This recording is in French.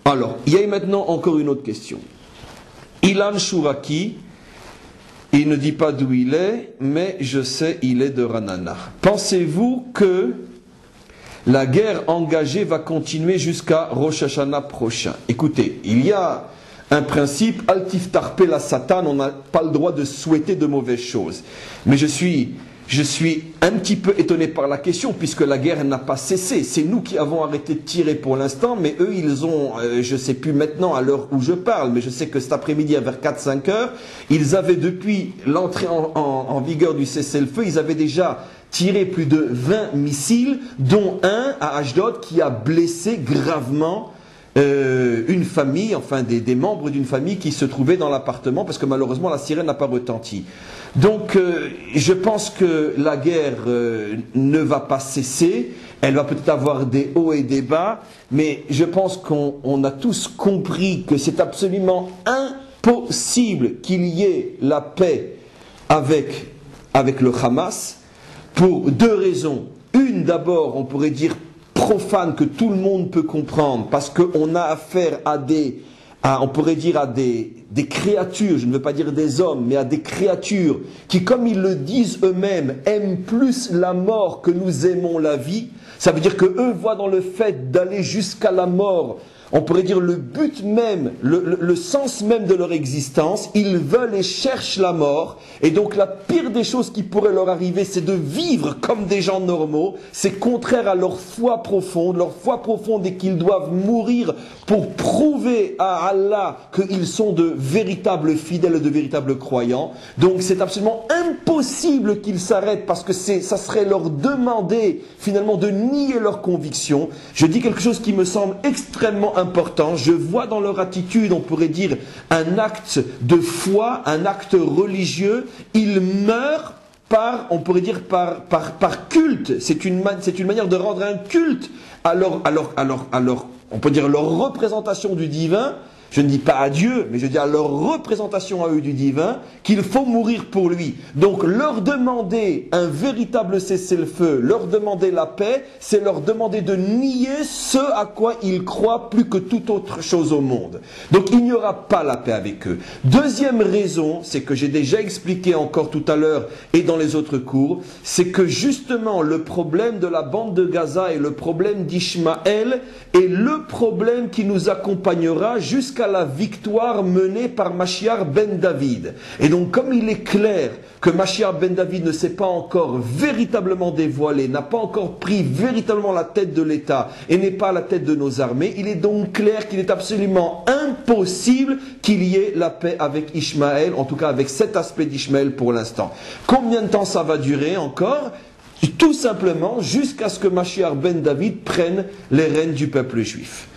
Alors, il y a maintenant encore une autre question. Ilan Shuraki, il ne dit pas d'où il est, mais je sais, il est de Ranana. Pensez-vous que la guerre engagée va continuer jusqu'à Rosh Hashanah prochain? Écoutez, il y a un principe, Altif Tarpe la Satan, on n'a pas le droit de souhaiter de mauvaises choses. Mais je suis un petit peu étonné par la question, puisque la guerre n'a pas cessé. C'est nous qui avons arrêté de tirer pour l'instant, mais eux, ils ont, je ne sais plus maintenant à l'heure où je parle, mais je sais que cet après-midi, vers 4-5 heures, ils avaient depuis l'entrée en vigueur du cessez-le-feu, ils avaient déjà tiré plus de 20 missiles, dont un à Ashdod qui a blessé gravement une famille, enfin des membres d'une famille qui se trouvaient dans l'appartement, parce que malheureusement la sirène n'a pas retenti. Donc je pense que la guerre ne va pas cesser, elle va peut-être avoir des hauts et des bas, mais je pense qu'on a tous compris que c'est absolument impossible qu'il y ait la paix avec le Hamas, pour deux raisons. Une, d'abord, on pourrait dire profane, que tout le monde peut comprendre, parce qu'on a affaire à on pourrait dire à des créatures, je ne veux pas dire des hommes, mais à des créatures qui, comme ils le disent eux-mêmes, aiment plus la mort que nous aimons la vie. Ça veut dire que eux voient dans le fait d'aller jusqu'à la mort, on pourrait dire le but même, le sens même de leur existence. Ils veulent et cherchent la mort. Et donc la pire des choses qui pourrait leur arriver, c'est de vivre comme des gens normaux. C'est contraire à leur foi profonde. Leur foi profonde est qu'ils doivent mourir pour prouver à Allah qu'ils sont de véritables fidèles, de véritables croyants. Donc c'est absolument impossible qu'ils s'arrêtent, parce que ça serait leur demander finalement de nier leurs convictions. Je dis quelque chose qui me semble extrêmement important. Je vois dans leur attitude, on pourrait dire, un acte de foi, un acte religieux. Ils meurent par, on pourrait dire, par culte. C'est une manière de rendre un culte à on peut dire, leur représentation du divin. Je ne dis pas à Dieu, mais je dis à leur représentation à eux du divin, qu'il faut mourir pour lui. Donc leur demander un véritable cessez-le-feu, leur demander la paix, c'est leur demander de nier ce à quoi ils croient plus que toute autre chose au monde. Donc il n'y aura pas la paix avec eux. Deuxième raison, c'est que j'ai déjà expliqué encore tout à l'heure et dans les autres cours, c'est que justement le problème de la bande de Gaza et le problème d'Ishmaël est le problème qui nous accompagnera jusqu'à la victoire menée par Mashiach ben David. Et donc comme il est clair que Mashiach ben David ne s'est pas encore véritablement dévoilé, n'a pas encore pris véritablement la tête de l'État et n'est pas à la tête de nos armées, il est donc clair qu'il est absolument impossible qu'il y ait la paix avec Ishmaël, en tout cas avec cet aspect d'Ishmaël pour l'instant. Combien de temps ça va durer encore? Tout simplement jusqu'à ce que Mashiach ben David prenne les rênes du peuple juif.